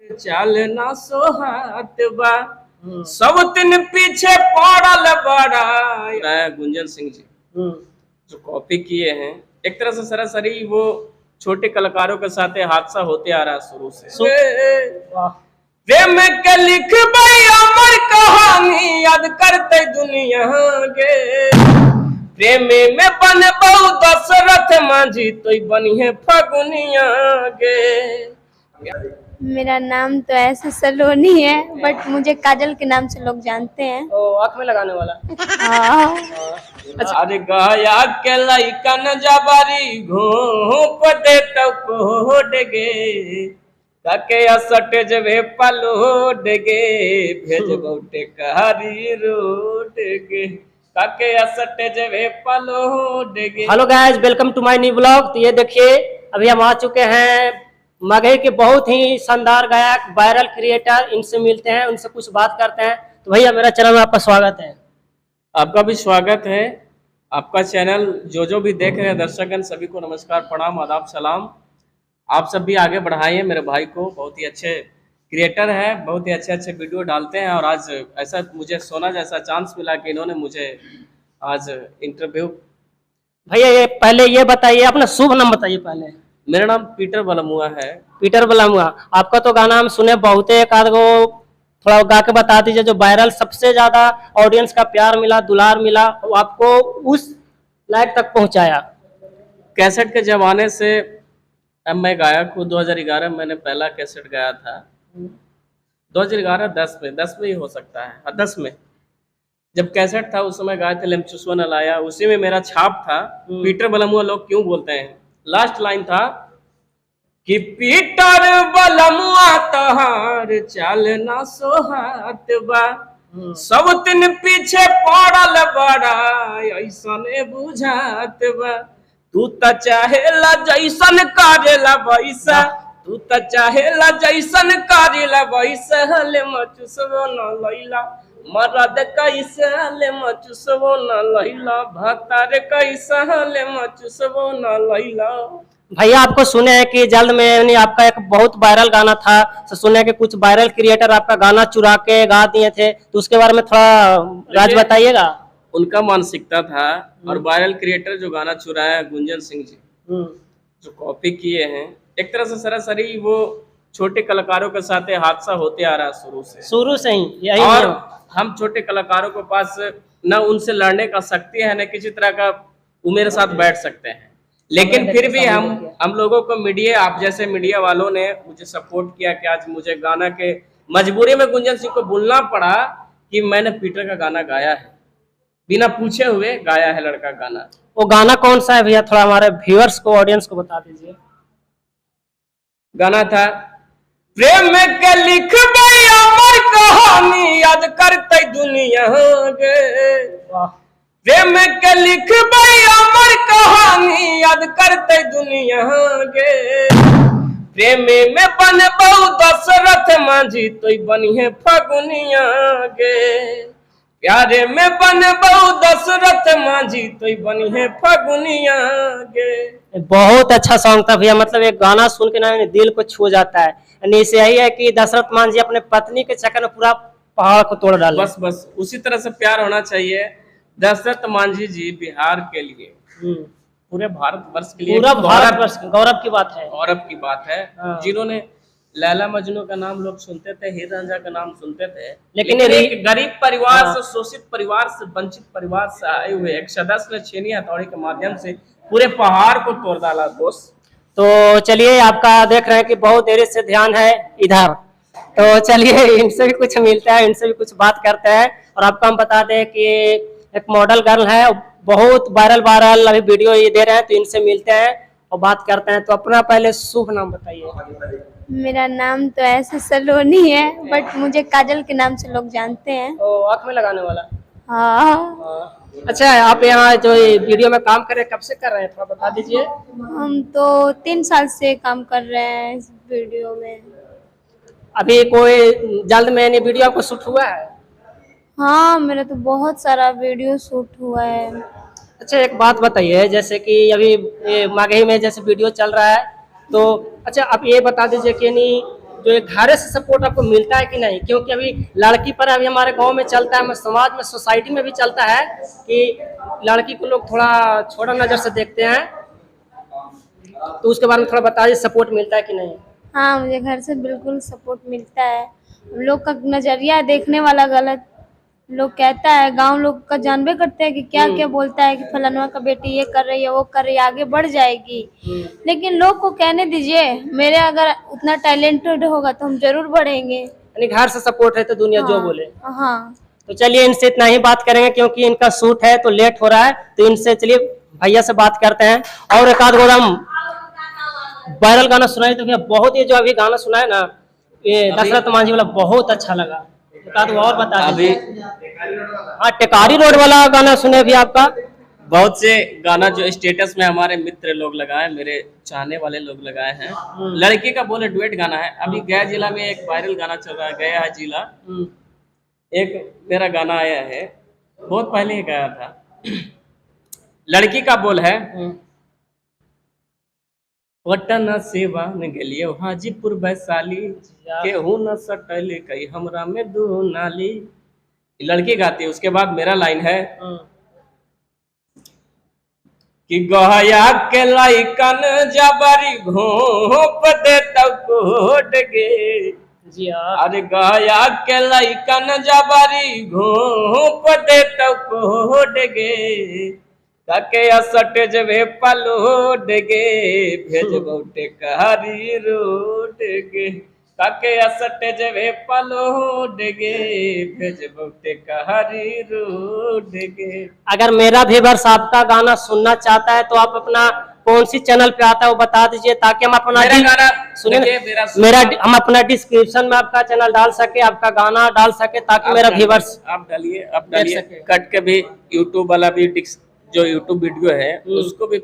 चाल ना सोहात बा सब दिन पीछे पड़ल बड़ा गुंजन सिंह जी जो कॉपी किए हैं। एक तरह से सरासरी वो छोटे कलाकारों के साथ हादसा होते आ रहा है शुरू से। प्रेम के लिख अमर कहानी याद करते दुनिया के प्रेम में बन बहु दशरथ मांझी तो बनी है फगुनिया के। मेरा नाम तो ऐसे सलोनी है, बट मुझे काजल के नाम से लोग जानते हैं। आँख में लगाने वाला। हाँ। अच्छा। अरे गया के लइका न जबारी घोप दे तो कोड गे काके असट जवे पलोड गे भेज बहुटे कहारी रोड गे काके असट जवे पलोड गे। Hello guys, welcome to my new blog. तो ये देखिए अभी हम आ चुके हैं मगही के बहुत ही शानदार गायक वायरल क्रिएटर, इनसे मिलते हैं, उनसे कुछ बात करते हैं। तो भैया मेरा चैनल में आपका स्वागत है। आपका भी स्वागत है। आपका चैनल जो भी देख रहे हैं दर्शकगण सभी को नमस्कार, प्रणाम, आदाब, सलाम। आप सब भी आगे बढ़ाइए मेरे भाई को, बहुत ही अच्छे क्रिएटर है, बहुत ही अच्छे वीडियो डालते हैं। और आज ऐसा मुझे सोना जैसा चांस मिला कि इन्होंने मुझे आज इंटरव्यू। भैया ये पहले ये बताइए, अपना शुभ नाम बताइए पहले। मेरा नाम पीटर बलमुआ है। पीटर बलमुआ। आपका तो गाना हम सुने बहुत है, एक आध गो थोड़ा गा के बता दीजिए जो वायरल सबसे ज्यादा ऑडियंस का प्यार मिला, दुलार मिला, वो आपको उस लायक तक पहुंचाया। कैसेट के जमाने से अब मैं गायक हूँ। 2011 मैंने पहला कैसेट गाया था। 2011 10 में ही हो सकता है, 10 में जब कैसेट था उस समय गाए थे लेमचुस्वा न लाया, उसी में मेरा छाप था। पीटर बलमुआ लोग क्यों बोलते हैं। लास्ट लाइन था कि पीटर बलमुआ तहार चाल ना सोहात बा सब दिन पीछे पड़ल बड़ा ऐसने बुझात बा तू त चाहेला जैसन करेला वैसा तू त चाहेला जैसन करेला वैसा ले मचुसवो न लैला मरद कैसा ले मचुसवो न लैला भतार कैसा ले मचुसवो न लैला। भैया आपको सुने हैं कि जल्द में यानी आपका एक बहुत वायरल गाना था, तो सुने हैं कि कुछ वायरल क्रिएटर आपका गाना चुरा के गा दिए थे, तो उसके बारे में थोड़ा राज बताइएगा। उनका मानसिकता था। और वायरल क्रिएटर जो गाना चुराया है गुंजन सिंह जी जो कॉपी किए हैं। एक तरह से सरासरी वो छोटे कलाकारों के साथ हादसा होते आ रहा है शुरू से ही यही। और हम छोटे कलाकारों के पास न उनसे लड़ने का शक्ति है न किसी तरह का वो मेरे साथ बैठ सकते हैं, लेकिन फिर भी हम लोगों को मीडिया, आप जैसे मीडिया वालों ने मुझे सपोर्ट किया कि आज मुझे गाना के मजबूरी में गुंजन सिंह को बोलना पड़ा कि मैंने पीटर का गाना गाया है, बिना पूछे हुए गाया है लड़का गाना। वो गाना कौन सा है भैया, थोड़ा हमारे व्यूअर्स को, ऑडियंस को बता दीजिए। गाना था प्रेम के लिख अमर कहानी याद करते दुनिया के प्रेम के लिख अमर कहानी याद करते दुनिया के प्रेम में बन बहु दशरथ मांझी तो बनी है फगुनिया के प्यारे में बन बहु दशरथ मांझी तो बनी है फगुनिया के। बहुत अच्छा सॉन्ग था भैया, मतलब एक गाना सुन के ना दिल को छू जाता है। यानी इसे यही है कि दशरथ मान जी अपने पत्नी के चक्कर में पूरा पहाड़ को तोड़ डाले। बस उसी तरह से प्यार होना चाहिए। दशरथ मांझी जी बिहार के लिए, पूरे भारतवर्ष के लिए, पूरा भारतवर्ष गौरव की बात है, गौरव की बात है। जिन्होंने लैला मजनू का नाम लोग सुनते थे, हीर रांझा का नाम सुनते थे, लेकिन एक गरीब परिवार से, शोषित परिवार से, वंचित परिवार से आए हुए एक सदस्य ने छेनी हथौड़ी के माध्यम से पूरे पहाड़ को तोड़ डाला दोस्त। तो चलिए, आपका देख रहे हैं कि बहुत देर से ध्यान है इधर, तो चलिए इनसे भी कुछ मिलता है, इनसे भी कुछ बात करते हैं। और आपको हम बता दें कि एक मॉडल गर्ल है, बहुत वायरल अभी वीडियो ये दे रहे हैं, तो इनसे मिलते हैं और बात करते हैं। तो अपना पहले शुभ नाम बताइए। मेरा नाम तो ऐसे सलोनी है, बट मुझे काजल के नाम से लोग जानते हैं। आँख में लगाने वाला। हाँ। अच्छा, आप यहाँ जो वीडियो में काम कर रहे हैं कब से कर रहे हैं, थोड़ा बता दीजिए। हम तो 3 साल से काम कर रहे हैं इस वीडियो में। अभी कोई जल्द में नहीं वीडियो आपको शूट हुआ है? हाँ, मेरा तो बहुत सारा वीडियो शूट हुआ है। अच्छा, एक बात बताइए, जैसे कि अभी मगही में जैसे वीडियो चल रहा है, तो अच्छा आप ये बता दीजिए कि नहीं जो एक घर से सपोर्ट आपको मिलता है कि नहीं? क्योंकि अभी लड़की पर अभी हमारे गांव में चलता है, समाज में, सोसाइटी में भी चलता है कि लड़की को लोग थोड़ा छोटा नजर से देखते हैं, तो उसके बारे में थोड़ा बताइए, सपोर्ट मिलता है कि नहीं? हाँ, मुझे घर से बिल्कुल सपोर्ट मिलता है। लोग का नजरिया देखने वाला गलत लोग कहता है, गांव लोग का जानबे करते हैं कि क्या क्या बोलता है कि फलाना का बेटी ये कर रही है, वो कर रही है, आगे बढ़ जाएगी। लेकिन लोग को कहने दीजिए, मेरे अगर उतना टैलेंटेड होगा तो हम जरूर बढ़ेंगे। यानी घर से सपोर्ट है तो दुनिया जो बोले। हाँ। तो चलिए इनसे इतना ही बात करेंगे, क्योंकि इनका शूट है तो लेट हो रहा है, तो इनसे चलिए भैया से बात करते हैं। और एक आध गोदाम वायरल गाना सुनाई तो भैया, बहुत ये जो अभी गाना सुना है ना, ये दशरथ मांझी वाला बहुत अच्छा लगा, एक आध और बता दीजिए। हाँ, टेकारी रोड वाला गाना सुने भी आपका। बहुत से गाना जो स्टेटस में हमारे मित्र लोग लगाए, मेरे चाहने वाले लोग लगाए हैं। लड़की का बोले डुएट गाना है। अभी गया जिला में एक वायरल गाना चल रहा है, गया है जिला, एक मेरा गाना आया है, बहुत पहले ही गाया था। लड़की का बोल है, पटना सेवा में गेलियो हाजीपुर वैशाली, केहू न सटल कई हमरा में दू नाली। लड़की गाती है। उसके बाद मेरा लाइन है कि गया के लाइकन जबरी घोप दे कोड गे। जी हाँ। अरे गया के लाइकन जबरी घोप दे कोड गे, काके असट जवे पलोड गे, भेज बहुटे कहारी रोड गे, काके असट जवे पलोड गे, भेज बहुटे कहारी रोड गे। अगर मेरा व्यूअर्स आपका गाना सुनना चाहता है तो आप अपना कौन सी चैनल पे आता है वो बता दीजिए, ताकि हम अपना हम अपना डिस्क्रिप्शन में आपका चैनल डाल सके, आपका गाना डाल सके, ताकि मेरा व्यूअर्स आप डालिए कट के भी। यूट्यूब वाला भी जो यूट्यूब वीडियो है उसको भी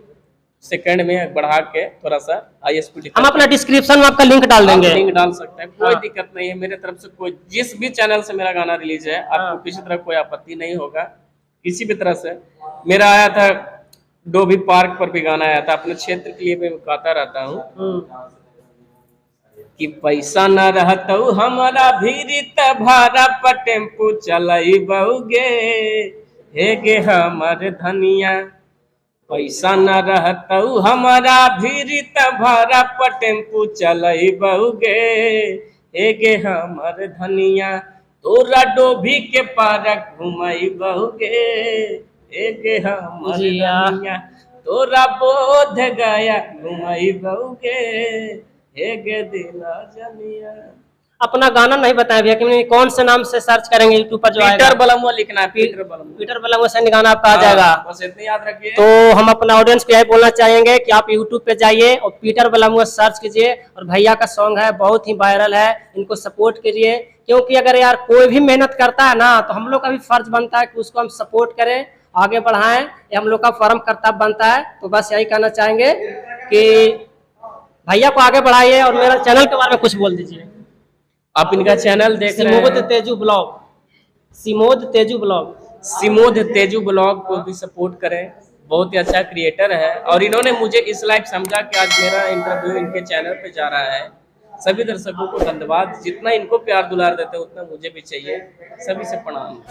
सेकंड में बढ़ा के थोड़ा सा ISP हम अपना डिस्क्रिप्शन में आपका लिंक डाल देंगे, लिंक डाल सकते हैं, कोई दिक्कत नहीं है। मेरे तरफ से कोई जिस भी चैनल से मेरा गाना रिलीज है, आपको किसी तरह कोई आपत्ति नहीं होगा, किसी भी तरह से। मेरा आया था डोभी पार्क पर भी गाना आया था, अपने क्षेत्र के लिए मैं गाता रहता हूँ कि पैसा न रहता हमारा भीरी त भाड़ा पर टेम्पू चलाई बहुगे, हे गे हमर धनिया, पैसा न रहता हमारा भीरी त भाड़ा पर टेम्पू चलाई बहुगे, हे गे हमर धनिया, तोरा डोभी के पार्क घुमाई बहुगे, हे गे हमर धनिया, तोरा बोध गया घुमाई बहुगे, हे गे दिला जनिया। अपना गाना नहीं बताया भैया कि कौन से नाम से सर्च करेंगे यूट्यूब पर जो आएगा? पीटर बलमुआ लिखना है, पीटर बलमुआ से गाना आपका आ जाएगा। बस इतना याद रखिए। तो हम अपना ऑडियंस को यही बोलना चाहेंगे कि आप यूट्यूब पे जाइए और पीटर बलमुआ सर्च कीजिए, और भैया का सॉन्ग है, बहुत ही वायरल है, इनको सपोर्ट कीजिए। क्योंकि अगर यार कोई भी मेहनत करता है ना, तो हम लोग का भी फर्ज बनता है कि उसको हम सपोर्ट करें, आगे बढ़ाएं, ये हम लोग का फर्म कर्तव्य बनता है। तो बस यही कहना चाहेंगे कि भैया को आगे बढ़ाइए, और मेरा चैनल के बारे में कुछ बोल दीजिए। आप इनका चैनल देख रहे हैं, सिमोद तेजू ब्लॉग, सिमोद तेजू ब्लॉग को भी सपोर्ट करें, बहुत ही अच्छा क्रिएटर है। और इन्होंने मुझे इस लायक समझा कि आज मेरा इंटरव्यू इनके चैनल पे जा रहा है। सभी दर्शकों को धन्यवाद, जितना इनको प्यार दुलार देते हैं उतना मुझे भी चाहिए। सभी से प्रणाम।